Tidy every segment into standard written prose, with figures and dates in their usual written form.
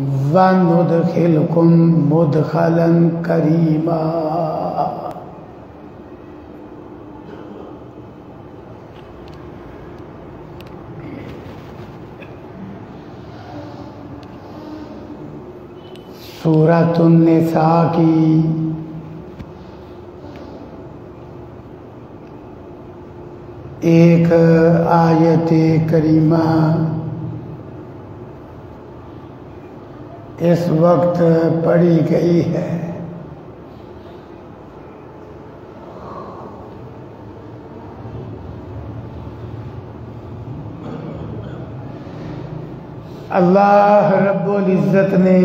وَنُدْخِلْكُمْ مُدْخَلًا كَرِيمًا۔ سورۃ النساء کی ایک آیت کریمہ اس وقت پڑھی گئی ہے۔ اللہ رب العزت نے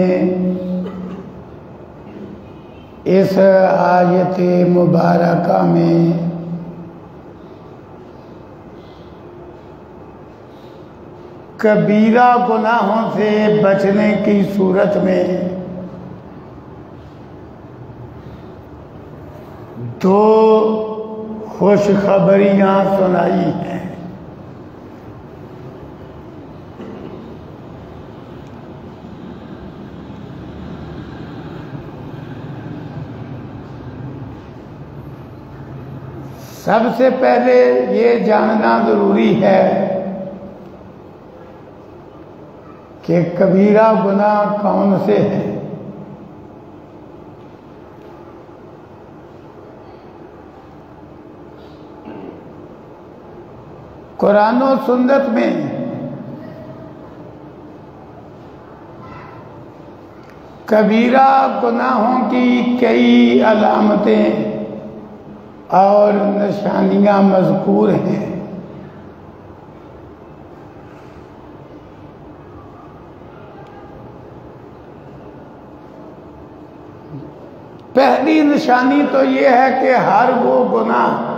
اس آیت مبارکہ میں کبیرہ گناہوں سے بچنے کی صورت میں دو خوشخبریاں سنائی ہیں۔ سب سے پہلے یہ جاننا ضروری ہے کہ کبیرہ گناہ کون سے ہیں۔ قرآن و سنت میں کبیرہ گناہوں کی کئی علامتیں اور نشانیاں مذکور ہیں۔ پہلی نشانی تو یہ ہے کہ ہر وہ گناہ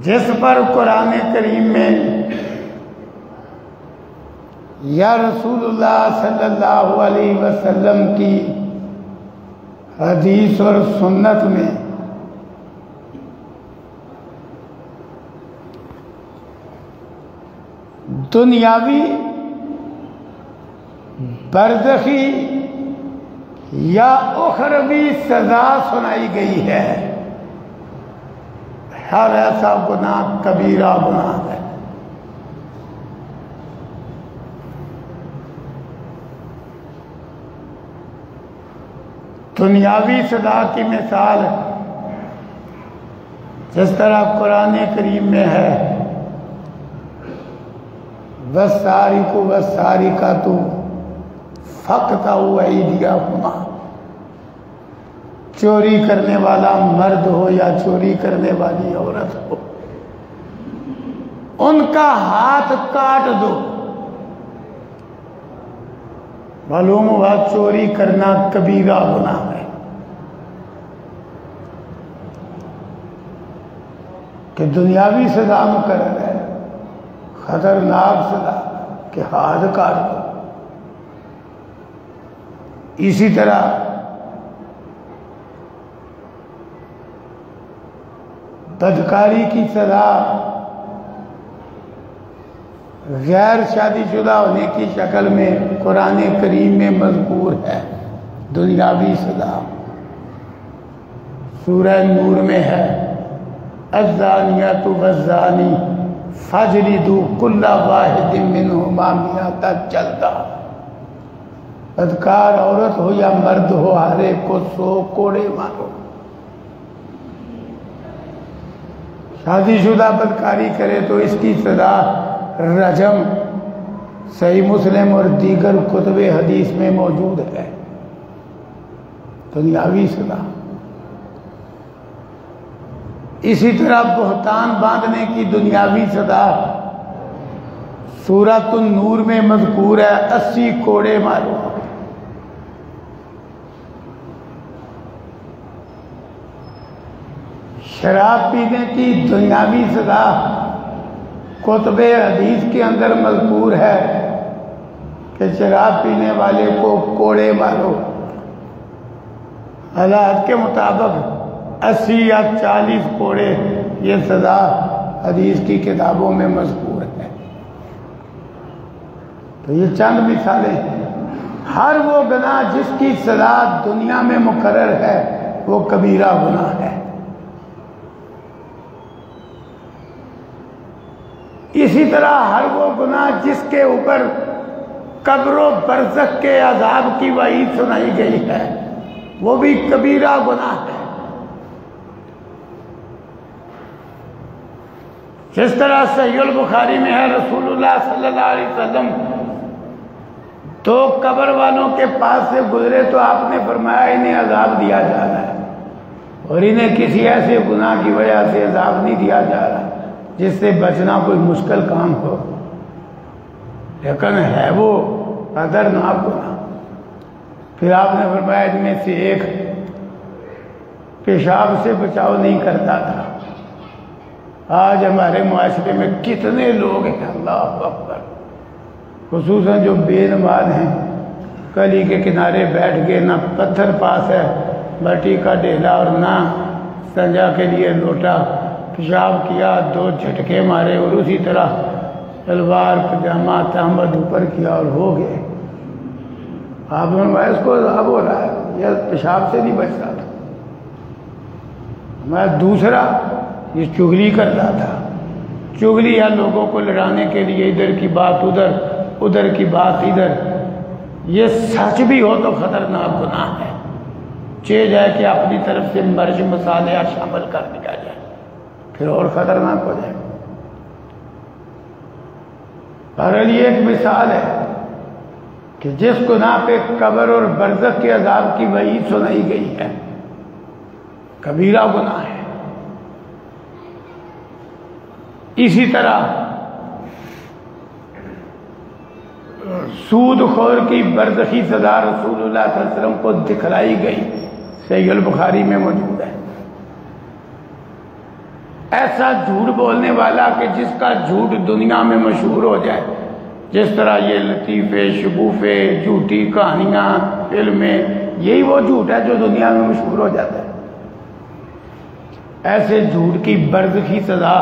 جس پر قرآن کریم میں یا رسول اللہ صلی اللہ علیہ وسلم کی حدیث اور سنت میں دنیاوی برزخی یا اخروی سزا سنائی گئی ہے، ہر ایسا گناہ کبیرہ گناہ ہے۔ دنیاوی سزا کی مثال جس طرح قرآن کریم میں ہے وَالسَّارِقُ وَالسَّارِقَةُ فَاقْطَعُوا أَيْدِيَهُمَا، چوری کرنے والا مرد ہو یا چوری کرنے والی عورت ہو، ان کا ہاتھ کاٹ دو۔ معلوم ہوا چوری کرنا کبیرہ گناہ ہے کہ دنیاوی سزا مقرر ہے، خطرناک سزا کہ ہاتھ کاٹ دو۔ اسی طرح بدکاری کی سزا غیر شادی شدہ ہونے کی شکل میں قرآن کریم میں مذکور ہے، دنیاوی سزا۔ سورہ نور میں ہے الزانیۃ والزانی فاجلدوا کل واحد منہما مئۃ جلدہ، بدکار عورت ہو یا مرد ہو ہر ایک کو 100 کوڑے مارو۔ شادی شدہ بدکاری کرے تو اس کی سزا رجم، صحیح مسلم اور دیگر کتب حدیث میں موجود ہے، دنیاوی سزا۔ اسی طرح بہتان باندھنے کی دنیاوی سزا سورۃ النور میں مذکور ہے، 80 کوڑے مارو۔ شراب پینے کی دنیاوی سزا کتب حدیث کے اندر مذکور ہے کہ شراب پینے والے کو کوڑے مارو۔ حالات کے مطابق 80 یا 40 کوڑے یہ سزا حدیث کی کتابوں میں مذکور ہے۔ تو یہ چند مثالیں ہیں۔ ہر وہ گناہ جس کی سزا دنیا میں مقرر ہے وہ کبیرہ گناہ ہے۔ اسی طرح ہر وہ گناہ جس کے اوپر قبر و برزخ کے عذاب کی وعید سنائی گئی ہے وہ بھی کبیرہ گناہ ہے۔ جس طرح صحیح البخاری میں ہے، رسول اللہ صلی اللہ علیہ وسلم تو قبر والوں کے پاس سے گزرے تو آپ نے فرمایا انہیں عذاب دیا جا رہا ہے، اور انہیں کسی ایسے گناہ کی وجہ سے عذاب نہیں دیا جا رہا جس سے بچنا کوئی مشکل کام ہو، لیکن ہے وہ خطرناک گناہ۔ پھر آپ نے فرمایا ان میں سے ایک پیشاب سے بچاؤ نہیں کرتا تھا۔ آج ہمارے معاشرے میں کتنے لوگ ہیں، اللہ اکبر، خصوصاً جو بے نماز ہیں، گلی کے کنارے بیٹھ کے نہ پتھر پاس ہے مٹی کا ڈھیلا اور نہ سنجا کے لیے لوٹا، پیشاب کیا 2 جھٹکے مارے اور اسی طرح شلوار پجامہ تہمد اوپر کیا اور ہو گئے۔ آپ نے فرمایا اس کو عذاب ہو رہا ہے، یہ پیشاب سے نہیں بچ رہا تھا۔ میں دوسرا یہ چغلی کرتا تھا، چغلی ہے لوگوں کو لڑانے کے لیے، ادھر کی بات ادھر، ادھر کی بات ادھر۔ یہ سچ بھی ہو تو خطرناک گناہ ہے، چاہے جائے کہ اپنی طرف سے مرچ مسالے شامل کر دیا جائے، پھر اور خطرناک ہو جائے۔ بہرحال یہ ایک مثال ہے کہ جس گناہ پہ قبر اور برزخ کے عذاب کی وعید سنائی گئی ہے کبیرہ گناہ ہے۔ اسی طرح سود خور کی برزخی سزا رسول اللہ صلی اللہ علیہ وسلم کو دکھلائی گئی، صحیح البخاری میں موجود ہے۔ ایسا جھوٹ بولنے والا کہ جس کا جھوٹ دنیا میں مشہور ہو جائے، جس طرح یہ لطیفے، شگوفے، جھوٹی کہانیاں، فلمیں، یہی وہ جھوٹ ہے جو دنیا میں مشہور ہو جاتا ہے۔ ایسے جھوٹ کی برزخی سزا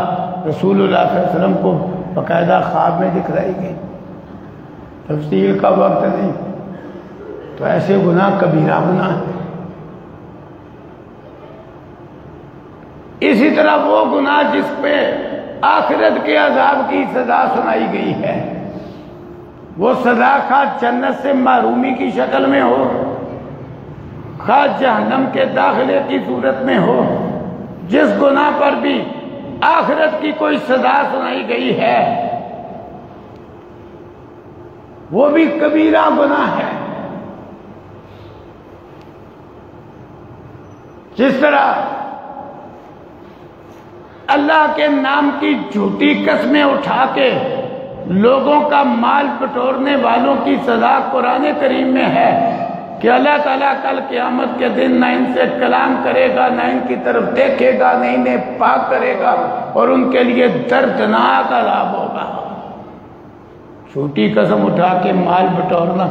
رسول اللہ صلی اللہ علیہ وسلم کو باقاعدہ خواب میں دکھلائی گئی، تفصیل کا وقت نہیں۔ تو ایسے گناہ کبیرہ گناہ ہے۔ اسی طرح وہ گناہ جس پہ آخرت کے عذاب کی سزا سنائی گئی ہے، وہ سزا خواہ جنت سے محرومی کی شکل میں ہو، خواہ جہنم کے داخلے کی صورت میں ہو، جس گناہ پر بھی آخرت کی کوئی سزا سنائی گئی ہے وہ بھی کبیرہ گناہ ہے۔ جس طرح اللہ کے نام کی جھوٹی قسمیں اٹھا کے لوگوں کا مال بٹورنے والوں کی سزا قرآن کریم میں ہے کہ اللہ تعالیٰ کل قیامت کے دن نہ ان سے کلام کرے گا، نہ ان کی طرف دیکھے گا، نہ انہیں پاک کرے گا، اور ان کے لیے دردناک عذاب ہوگا۔ جھوٹی قسم اٹھا کے مال بٹورنا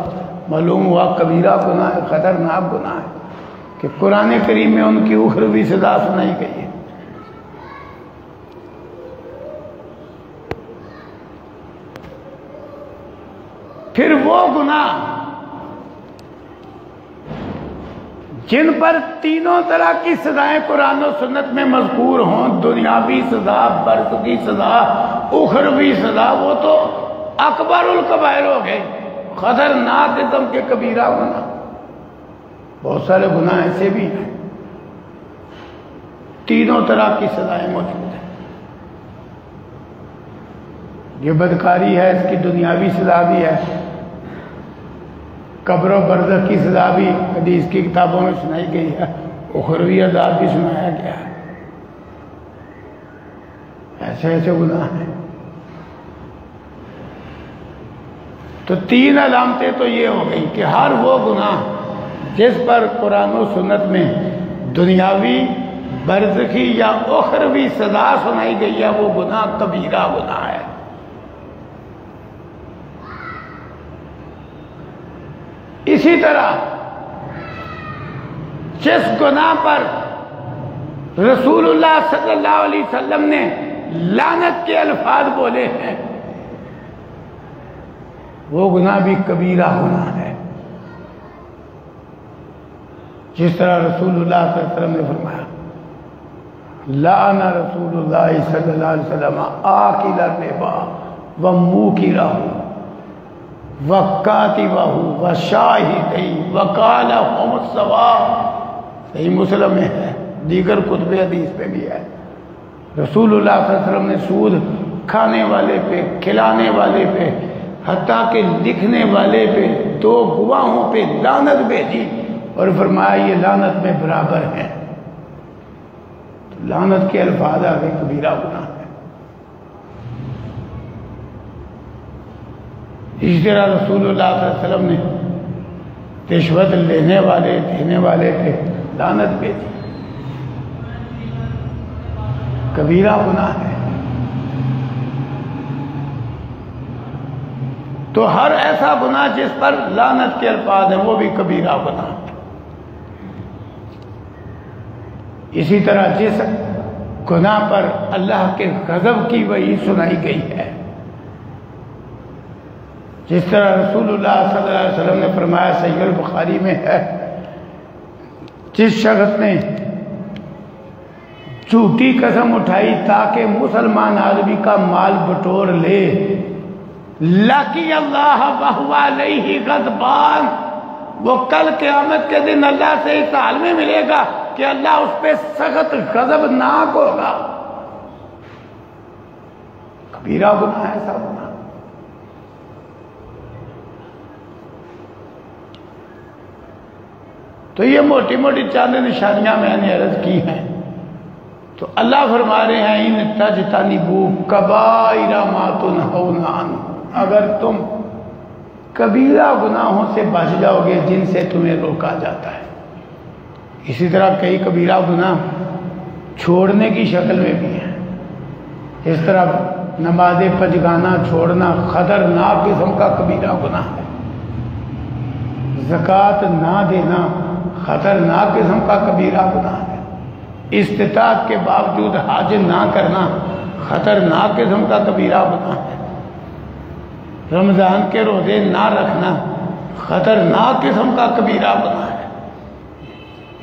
معلوم ہوا کبیرہ گناہ ہے، خطرناک گناہ ہے کہ قرآن کریم میں ان کی اخروی سزا سنائی گئی ہے۔ پھر وہ گناہ جن پر تینوں طرح کی سزائیں قرآن و سنت میں مذکور ہوں، دنیاوی سزا، برزخی سزا، اخروی سزا، وہ تو اکبر الکبائر ہو گئے، خطرناک قسم کے کبیرہ گناہ۔ بہت سارے گناہ ایسے بھی ہیں، تینوں طرح کی سزائیں موجود ہیں۔ یہ بدکاری ہے، اس کی دنیاوی سزا بھی ہے، قبر و برزخ کی سزا بھی حدیث کی کتابوں میں سنائی گئی ہے، اخروی عذاب بھی سنایا گیا ہے۔ ایسے ایسے گناہ ہیں۔ تو 3 علامتیں تو یہ ہو گئی کہ ہر وہ گناہ جس پر قرآن و سنت میں دنیاوی، برزخی یا اخروی سزا سنائی گئی ہے وہ گناہ کبیرہ گناہ ہے۔ اسی طرح جس گناہ پر رسول اللہ صلی اللہ علیہ وسلم نے لعنت کے الفاظ بولے ہیں، وہ گناہ بھی کبیرہ گناہ ہے، جس طرح رسول اللہ صلی اللہ علیہ وسلم نے فرمایا لعن رسول اللہ صلی اللہ علیہ وسلم آکل الربا وموکلہ وکاتبہ وشاہدہ وقال هم السواء، صحیح مسلم میں ہے، دیگر کتب حدیث پہ بھی ہے۔ رسول اللہ صلی اللہ علیہ وسلم نے سود کھانے والے پہ، کھلانے والے پہ، حتیٰ کہ لکھنے والے پہ، دو گواہوں پہ لعنت بھیجی اور فرمایا یہ لعنت میں برابر ہیں۔ تو لعنت کے الفاظ آگے کبیرہ گناہ ہے۔ اس طرح رسول اللہ صلی اللہ علیہ وسلم نے رشوت لینے والے دینے والے پہ لعنت بھیجی، کبیرہ گناہ ہے۔ تو ہر ایسا گناہ جس پر لعنت کے الفاظ ہیں وہ بھی کبیرہ گناہ ہے۔ اسی طرح جس گناہ پر اللہ کے غضب کی وعید سنائی گئی ہے، جس طرح رسول اللہ صلی اللہ علیہ وسلم نے فرمایا، صحیح البخاری میں ہے، جس شخص نے جھوٹی قسم اٹھائی تاکہ مسلمان آدمی کا مال بٹور لے، لقی اللہ وہو علیہ غضبان، وہ کل قیامت کے دن اللہ سے اس حال میں ملے گا کہ اللہ اس پہ سخت غضبناک ہوگا۔ کبیرہ گناہ ہے ایسا گناہ۔ تو یہ موٹی موٹی چاند نشانیاں میں نے عرض کی ہیں۔ تو اللہ فرما رہے ہیں ان تجتنبوا کبائر ما تنہون عنہ، اگر تم کبیرہ گناہوں سے بچ جاؤ گے جن سے تمہیں روکا جاتا ہے۔ اسی طرح کئی کبیرہ گناہ چھوڑنے کی شکل میں بھی ہیں، اس طرح نماز پنجگانہ چھوڑنا خطرناک قسم کا کبیرہ گناہ ہے، زکوٰۃ نہ دینا خطرناک قسم کا کبیرہ گناہ ہے، استطاعت کے باوجود حج نہ کرنا خطرناک قسم کا کبیرہ گناہ ہے، رمضان کے روزے نہ رکھنا خطرناک قسم کا کبیرہ گناہ ہے۔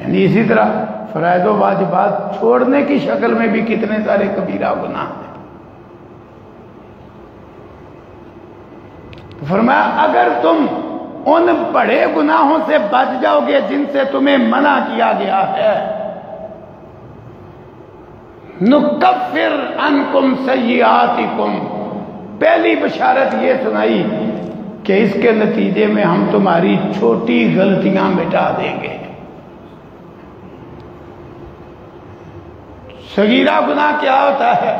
یعنی اسی طرح فرائض و واجبات چھوڑنے کی شکل میں بھی کتنے سارے کبیرہ گناہ ہیں۔ فرمایا اگر تم ان بڑے گناہوں سے بچ جاؤ گے جن سے تمہیں منع کیا گیا ہے، نکفر عنکم سیئاتکم، پہلی بشارت یہ سنائی کہ اس کے نتیجے میں ہم تمہاری چھوٹی غلطیاں مٹا دیں گے۔ صغیرہ گناہ کیا ہوتا ہے؟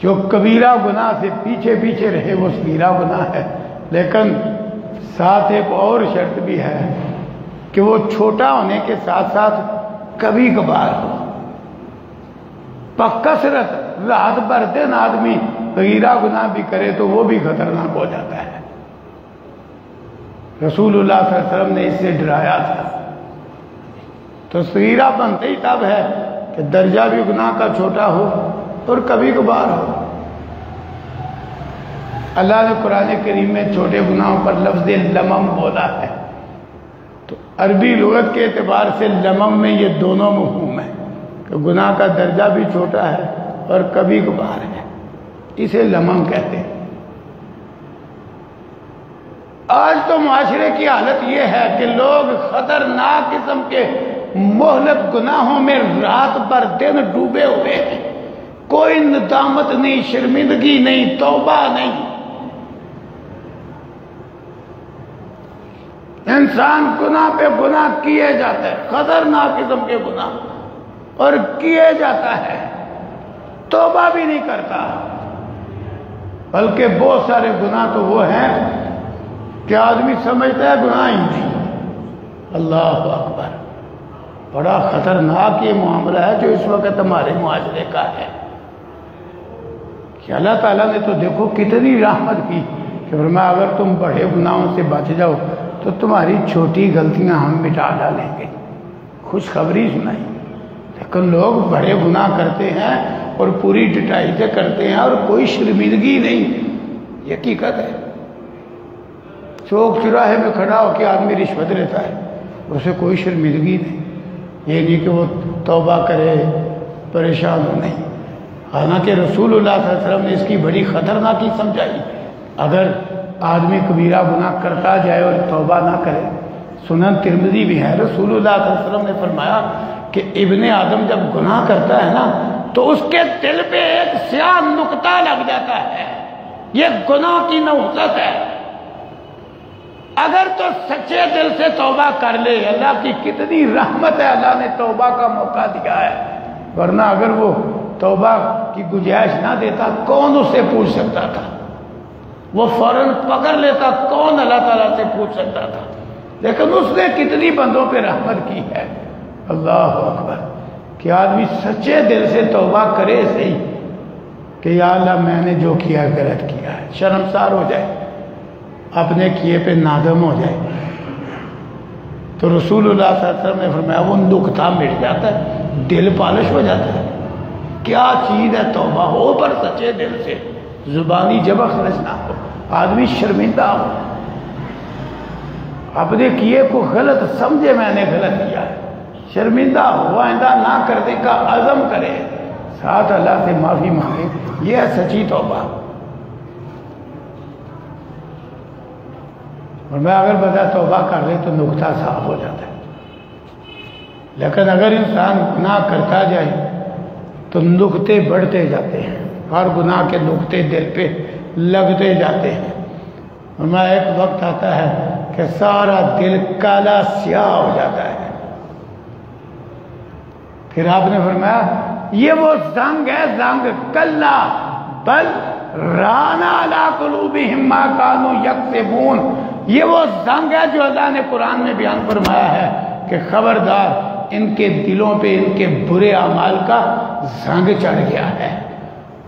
جو کبیرہ گناہ سے پیچھے پیچھے رہے وہ صغیرہ گناہ ہے، لیکن ساتھ ایک اور شرط بھی ہے کہ وہ چھوٹا ہونے کے ساتھ ساتھ کبھی کبھار ہو۔ بکثرت رات بھر دن آدمی صغیرہ گناہ بھی کرے تو وہ بھی خطرناک ہو جاتا ہے۔ رسول اللہ صلی اللہ علیہ وسلم نے اس سے ڈرایا تھا۔ تو صغیرہ بنتے ہی تب ہے کہ درجہ بھی گناہ کا چھوٹا ہو اور کبھی کبھار ہو۔ اللہ نے قرآن کریم میں چھوٹے گناہوں پر لفظ لمم بولا ہے، تو عربی لغت کے اعتبار سے لمم میں یہ دونوں مفہوم ہیں کہ گناہ کا درجہ بھی چھوٹا ہے اور کبھی کبھار ہے، اسے لمم کہتے ہیں۔ آج تو معاشرے کی حالت یہ ہے کہ لوگ خطرناک قسم کے مہلک گناہوں میں رات بھر دن ڈوبے ہوئے ہیں، کوئی ندامت نہیں، شرمندگی نہیں، توبہ نہیں۔ انسان گناہ پہ گناہ کیے جاتا ہے، خطرناک قسم کے گناہ، اور کیے جاتا ہے، توبہ بھی نہیں کرتا۔ بلکہ بہت سارے گناہ تو وہ ہیں کہ آدمی سمجھتا ہے گناہ ہی نہیں۔ اللہ اکبر، بڑا خطرناک یہ معاملہ ہے جو اس وقت ہمارے معاشرے کا ہے کہ اللہ تعالیٰ نے تو دیکھو کتنی رحمت کی کہ فرمایا اگر تم بڑے گناہوں سے بچ جاؤ تو تمہاری چھوٹی غلطیاں ہم مٹا ڈالیں گے، خوشخبری سنائی۔ لیکن لوگ بڑے گناہ کرتے ہیں اور پوری ڈٹائی سے کرتے ہیں اور کوئی شرمندگی نہیں. یہ حقیقت ہے. چوک چراہے میں کھڑا ہو کے آدمی رشوت لیتا ہے، اسے کوئی شرمندگی نہیں. یہ نہیں کہ وہ توبہ کرے، پریشان ہو، نہیں. حالانکہ رسول اللہ صلی اللہ علیہ وسلم نے اس کی بڑی خطرناکی سمجھائی. اگر آدمی کبیرہ گناہ کرتا جائے اور توبہ نہ کرے، سنن ترمذی بھی ہے، رسول اللہ صلی اللہ علیہ وسلم نے فرمایا کہ ابن آدم جب گناہ کرتا ہے نا تو اس کے دل پہ ایک سیاہ نقطہ لگ جاتا ہے. یہ گناہ کی نحوست ہے. اگر تو سچے دل سے توبہ کر لے، اللہ کی کتنی رحمت ہے، اللہ نے توبہ کا موقع دیا ہے. ورنہ اگر وہ توبہ کی گنجائش نہ دیتا، کون اس سے پوچھ سکتا تھا؟ وہ فوراً پکڑ لیتا، کون اللہ تعالیٰ سے پوچھ سکتا تھا؟ لیکن اس نے کتنی بندوں پہ رحمت کی ہے. اللہ اکبر. کہ آدمی سچے دل سے توبہ کرے صحیح کہ یا اللہ میں نے جو کیا غلط کیا ہے، شرمسار ہو جائے، اپنے کیے پہ نادم ہو جائے. تو رسول اللہ صلی اللہ علیہ وسلم نے فرمایا وہ نقطہ مٹ جاتا ہے، دل پالش ہو جاتا ہے. کیا چیز ہے توبہ ہو پر سچے دل سے، زبانی جب خرچ نہ ہو، آدمی شرمندہ ہو، اپنے کیے کو غلط سمجھے میں نے غلط کیا ہے، شرمندہ ہو، آئندہ نہ کرنے کا عزم کرے، ساتھ اللہ سے معافی مانگے. یہ ہے سچی توبہ. اور میں اگر بتا توبہ کر لے تو نقطہ صاف ہو جاتا ہے. لیکن اگر انسان گناہ کرتا جائے تو نقطے بڑھتے جاتے ہیں، ہر گناہ کے نقطے دل پہ لگتے جاتے ہیں. اور میں ایک وقت آتا ہے کہ سارا دل کالا سیاہ ہو جاتا ہے. پھر آپ نے فرمایا یہ وہ زنگ ہے، زنگ کلا بل رانا علی قلوبہم ما کانوا یکسبون. یہ وہ زنگ ہے جو اللہ نے قرآن میں بیان فرمایا ہے کہ خبردار ان کے دلوں پہ ان کے برے اعمال کا زنگ چڑھ گیا ہے.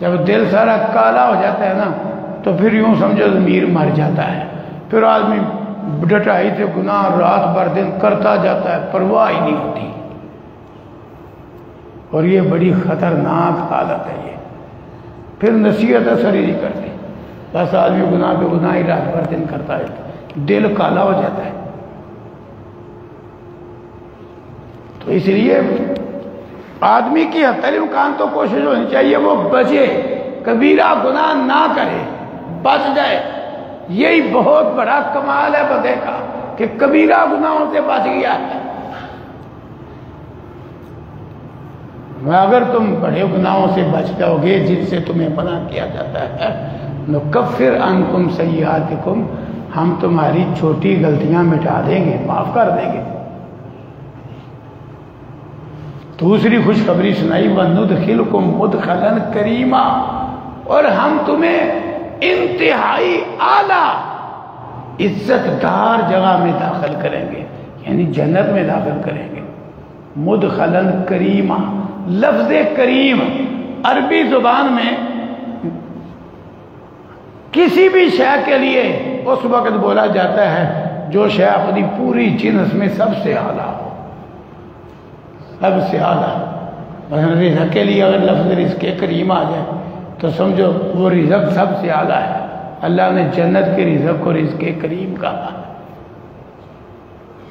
جب دل سارا کالا ہو جاتا ہے نا تو پھر یوں سمجھو ضمیر مر جاتا ہے. پھر آدمی ڈٹائی سے گناہ رات بھر دن کرتا جاتا ہے، پرواہ ہی نہیں ہوتی. اور یہ بڑی خطرناک حالت ہے. یہ پھر نصیحت اثر ہی نہیں کرتی، بس آدمی گناہ پہ گناہ ہی رات بھر دن کرتا ہے، دل کالا ہو جاتا ہے. تو اس لیے آدمی کی حتی الامکان تو کوشش ہونی چاہیے وہ بچے، کبیرہ گناہ نہ کرے، بچ جائے. یہی بہت بڑا کمال ہے بندے کا کہ کبیرہ گناہوں سے بچ گیا ہے. اگر تم بڑے گناہوں سے بچ جاؤ گے جن سے تمہیں منع کیا جاتا ہے، نکفر عنکم سیئاتکم، ہم تمہاری چھوٹی غلطیاں مٹا دیں گے، معاف کر دیں گے. دوسری خوشخبری سنائی وَنُدْخِلْكُمْ مُدْخَلًا کریما، اور ہم تمہیں انتہائی اعلیٰ عزت دار جگہ میں داخل کریں گے، یعنی جنت میں داخل کریں گے. مدخلاً کریما، لفظ کریم عربی زبان میں کسی بھی شے کے لیے اس وقت بولا جاتا ہے جو شے اپنی پوری جنس میں سب سے اعلیٰ ہو، سب سے اعلیٰ. مثلا رزق کے لیے اگر لفظ رزق کریم آ جائے تو سمجھو وہ رزق سب سے اعلیٰ ہے. اللہ نے جنت کے رزق کو رزق کریم کہا،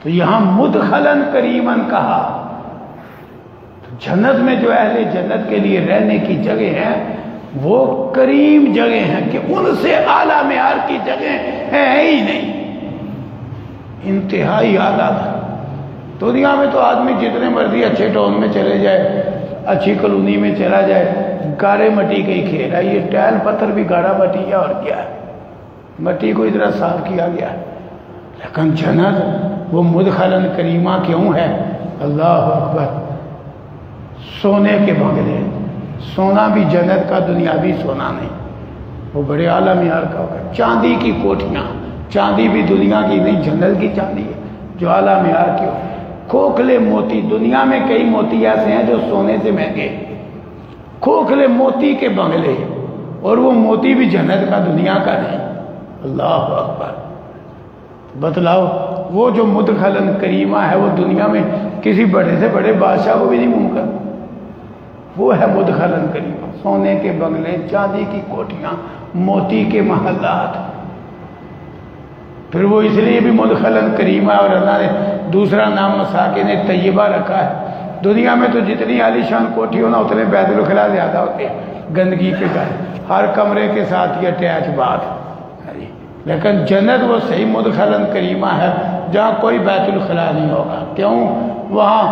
تو یہاں مدخلاً کریماً کہا. جنت میں جو اہل جنت کے لیے رہنے کی جگہ ہیں وہ کریم جگہ ہیں کہ ان سے اعلیٰ معیار کی جگہ ہے ہی نہیں، انتہائی اعلیٰ. دنیا میں تو آدمی جتنے مرضی اچھے ٹاؤن میں چلے جائے، اچھی کالونی میں چلا جائے، گارے مٹی کا ہی کھیل ہے. یہ ٹائل پتھر بھی گاڑا مٹی ہے، اور کیا ہے، مٹی کو ادھر صاف کیا گیا. لیکن جنت وہ مدخلاً کریمہ کیوں ہے؟ اللہ اکبر. سونے کے بنگلے، سونا بھی جنت کا دنیاوی سونا نہیں، وہ بڑے اعلیٰ معیار کا ہوگا. چاندی کی کوٹھیاں، چاندی بھی دنیا کی نہیں، جنت کی چاندی ہے جو اعلیٰ معیار کی ہو. کھوکھلے موتی، دنیا میں کئی موتی ایسے ہیں جو سونے سے مہنگے، کھوکھلے موتی کے بنگلے، اور وہ موتی بھی جنت کا دنیا کا نہیں. اللہ اکبر. بتلاؤ وہ جو مدخلاً کریمہ ہے وہ دنیا میں کسی بڑے سے بڑے بادشاہ کو بھی نہیں ممکن. وہ ہے مدخلاً کریمہ، سونے کے بنگلے، چاندی کی کوٹھیاں، موتی کے محلات. پھر وہ اس لیے بھی مدخلاً کریمہ اور اللہ نے دوسرا نام مساکن طیبہ رکھا ہے. دنیا میں تو جتنی عالی شان کوٹھی ہونا اتنے بیت الخلا زیادہ ہوتے ہیں، گندگی کے گھر، ہر کمرے کے ساتھ یہ اٹیچ بات. لیکن جنت وہ صحیح مدخلاً کریمہ ہے جہاں کوئی بیت الخلا نہیں ہوگا. کیوں؟ وہاں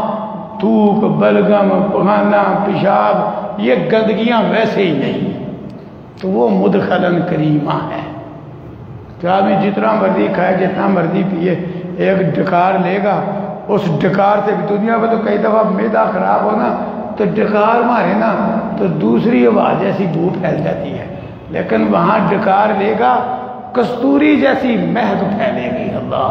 تھوک، بلغم، پخانہ، پیشاب، یہ گندگیاں ویسے ہی نہیں، تو وہ مدخلاً کریمہ ہے. کہ آدمی جتنا مرضی کھائے، جتنا مرضی پیے، ایک ڈکار لے گا، اس ڈکار سے بھی دنیا میں تو کئی دفعہ معدہ خراب ہونا تو ڈکار مارے نا تو دوسری آواز جیسی بو پھیل جاتی ہے، لیکن وہاں ڈکار لے گا کستوری جیسی مہک پھیلے گی. اللہ،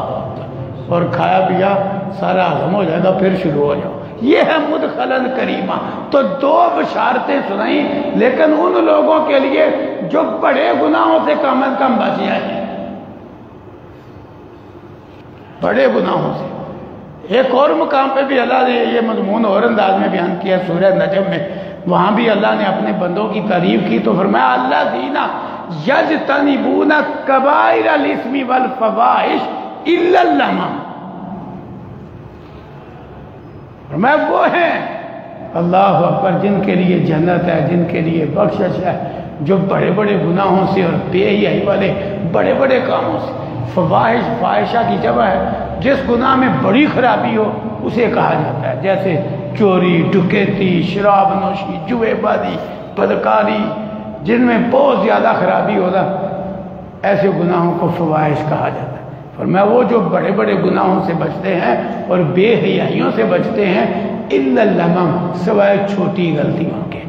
اور کھایا پیا سارا ہضم ہو جائے گا، پھر شروع ہو جاؤ. یہ ہے مدخلاً کریمہ. تو دو بشارتیں سنائیں، لیکن ان لوگوں کے لیے جو بڑے گناہوں سے کم از کم بچ جائیں، بڑے گناہوں سے. ایک اور مقام پہ بھی اللہ نے یہ مضمون اور انداز میں بیان کیا سورہ نجم میں. وہاں بھی اللہ نے اپنے بندوں کی تعریف کی تو فرمایا الذین یجتنبون کبائر الاسم والفواحش الا اللمم. فرمایا وہ ہیں اللہ اکبر جن کے لیے جنت ہے، جن کے لیے بخشش ہے، جو بڑے بڑے گناہوں سے اور بے حیائی والے بڑے بڑے کاموں سے. فواحش فاحشہ کی جمع ہے، جس گناہ میں بڑی خرابی ہو اسے کہا جاتا ہے، جیسے چوری، ڈکیتی، شراب نوشی، جوئے بازی، بدکاری، جن میں بہت زیادہ خرابی ہوتا، ایسے گناہوں کو فواحش کہا جاتا ہے. فرمایا وہ جو بڑے بڑے گناہوں سے بچتے ہیں اور بے حیائیوں سے بچتے ہیں الا اللمم، سوائے چھوٹی غلطیوں کے.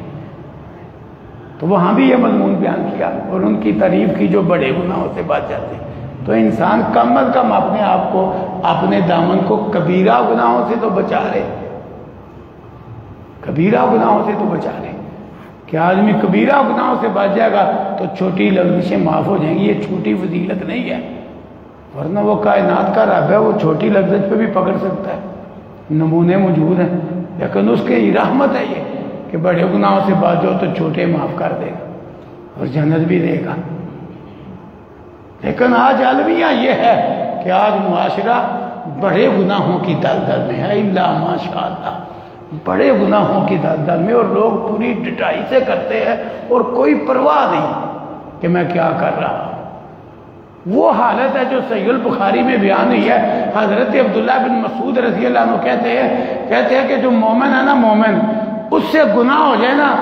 تو وہاں بھی یہ مضمون بیان کیا اور ان کی تعریف کی جو بڑے گناہوں سے بچ جاتے ہیں. تو انسان کم از کم اپنے آپ کو، اپنے دامن کو کبیرہ گناہوں سے تو بچا لے، کبیرہ گناہوں سے تو بچا لے. کہ آدمی کبیرہ گناہوں سے بچ جائے گا تو چھوٹی لغزشیں معاف ہو جائیں گی. یہ چھوٹی فضیلت نہیں ہے، ورنہ وہ کائنات کا رب ہے، وہ چھوٹی لغزش پہ بھی پکڑ سکتا ہے. نمونے موجود ہیں، لیکن اس کی رحمت ہے یہ کہ بڑے گناہوں سے بچ جاؤ تو چھوٹے معاف کر دے گا اور جنت بھی دے گا. لیکن آج المیہ یہ ہے کہ آج معاشرہ بڑے گناہوں کی دلدل میں ہے، الا ماشاء اللہ، بڑے گناہوں کی دلدل میں، اور لوگ پوری ڈٹائی سے کرتے ہیں اور کوئی پرواہ نہیں کہ میں کیا کر رہا ہوں. وہ حالت ہے جو صحیح البخاری میں بیان ہوئی ہے. حضرت عبداللہ بن مسعود رضی اللہ عنہ کہتے ہیں کہ جو مومن ہے نا، مومن اس سے گناہ ہو جائے نا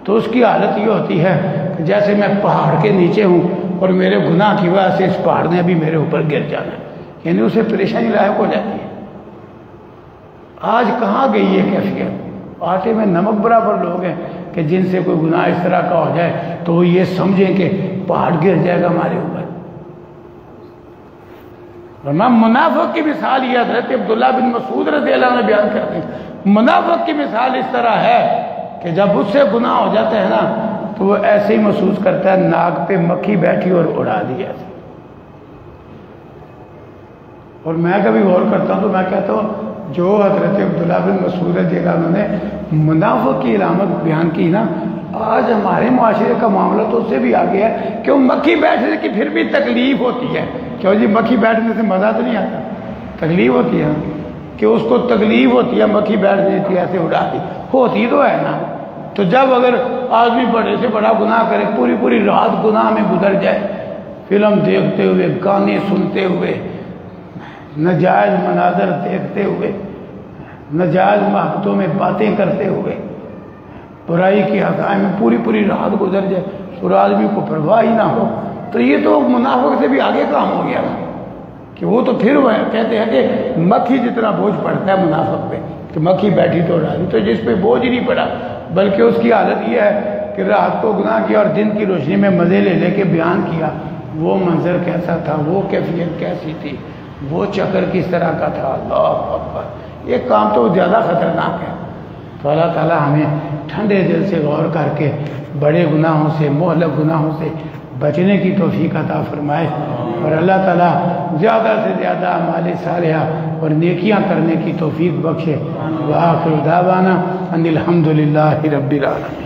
تو اس کی حالت یہ ہوتی ہے کہ جیسے میں پہاڑ کے نیچے ہوں اور میرے گناہ کی وجہ سے اس پہاڑ نے ابھی میرے اوپر گر جانا ہے، یعنی اسے پریشانی لاحق ہو جاتی ہے. آج کہاں گئی یہ کیفیت؟ آٹے میں نمک برابر لوگ ہیں کہ جن سے کوئی گناہ اس طرح کا ہو جائے تو وہ یہ سمجھیں کہ پہاڑ گر جائے گا ہمارے اوپر. ورنہ منافق کی مثال یہ حضرت عبداللہ بن مسعود رضی اللہ عنہ بیان کرتے ہیں. منافق کی مثال اس طرح ہے کہ جب اس سے گناہ ہو جاتا ہے نا تو وہ ایسے ہی محسوس کرتا ہے ناک پہ مکھی بیٹھی اور اڑا دی ایسے. اور میں کبھی غور کرتا ہوں تو میں کہتا ہوں جو حضرت عبداللہ بن مسعود رضی اللہ عنہ نے منافق کی علامت بیان کی نا، آج ہمارے معاشرے کا معاملہ تو اس سے بھی آگے ہے کہ وہ مکھی بیٹھنے کی پھر بھی تکلیف ہوتی ہے. کیوں جی؟ مکھی بیٹھنے سے مزہ تو نہیں آتا، تکلیف ہوتی ہے کہ اس کو تکلیف ہوتی ہے. مکھی بیٹھ دیتی ہے ایسے اڑا دی ہوتی تو ہے نا. تو جب اگر آدمی بڑے سے بڑا گناہ کرے، پوری رات گناہ میں گزر جائے، فلم دیکھتے ہوئے، گانے سنتے ہوئے، ناجائز مناظر دیکھتے ہوئے، ناجائز محبتوں میں باتیں کرتے ہوئے، برائی کی حقائق میں پوری رات گزر جائے اور آدمی کو پرواہ ہی نہ ہو، تو یہ تو منافق سے بھی آگے کام ہو گیا کہ وہ تو پھر وہ کہتے ہیں کہ مکھی جتنا بوجھ پڑتا ہے منافق پہ کہ مکھی بیٹھی تو اڑا دی. تو جس پہ بوجھ ہی نہیں پڑا بلکہ اس کی حالت یہ ہے کہ رات کو گناہ کیا اور دن کی روشنی میں مزے لے کے بیان کیا، وہ منظر کیسا تھا، وہ کیفیت کیسی تھی، وہ چکر کس طرح کا تھا. اللہ اکبر، یہ کام تو زیادہ خطرناک ہے. تو اللہ تعالیٰ ہمیں ٹھنڈے دل سے غور کر کے بڑے گناہوں سے، مہلک گناہوں سے بچنے کی توفیق عطا فرمائے، اور اللہ تعالیٰ زیادہ سے زیادہ اعمال صالحہ اور نیکیاں کرنے کی توفیق بخشے. وآخر دعوانا ان الحمدللہ رب العالمین۔